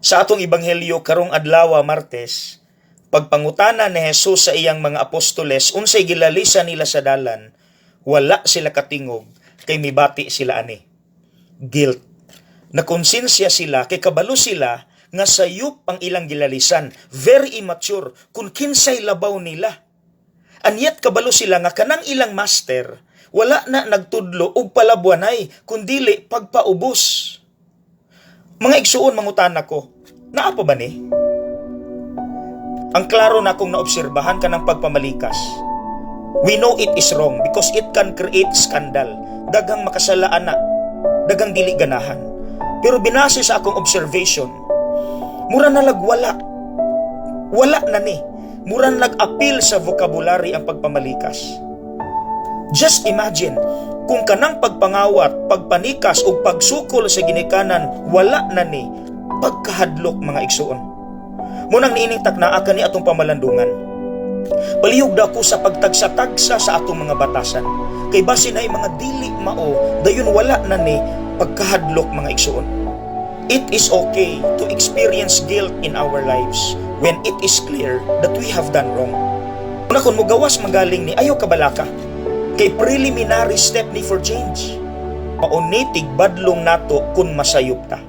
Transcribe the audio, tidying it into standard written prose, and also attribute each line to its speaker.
Speaker 1: Sa atong ebanghelyo karong adlaw Martes, pagpangutana ni Jesus sa iyang mga apostoles unsay gilalisan nila sa dalan, wala sila katingog kay mibati sila ani. Guilt. Nakonsensya sila kay kabalo sila nga sayop ang ilang gilalisan, very immature kung kinsay labaw nila. Anyat kabalo sila nga kanang ilang master wala na nagtudlo og palabuanay kundili pagpaubos. Mga igsuon mangutana ko, naa pa ba ni? Ang klaro na akong naobserbahan ka ng pagpamalikas. We know it is wrong because it can create scandal. Daghang makasalaan na, daghang dili ganahan. Pero binase sa akong observation, mura na lagwala. Wala na ni. Mura nag-appeal sa vocabulary ang pagpamalikas. Just imagine, kung kanang pagpangawat, pagpanikas o pagsukol sa ginikanan, wala na ni, pagkahadlok mga igsuon. Munang niining taknaa kani atong pamalandungan. Palihog da ko sa pagtagsa-tagsa sa atong mga batasan. Kay base na mga dili mao, dayon wala na ni, pagkahadlok mga igsuon. It is okay to experience guilt in our lives when it is clear that we have done wrong. Una kung mugawas magaling ni ayaw kabalaka, kay preliminary step ni for change. Paunitig badlong nato kung masayop ta.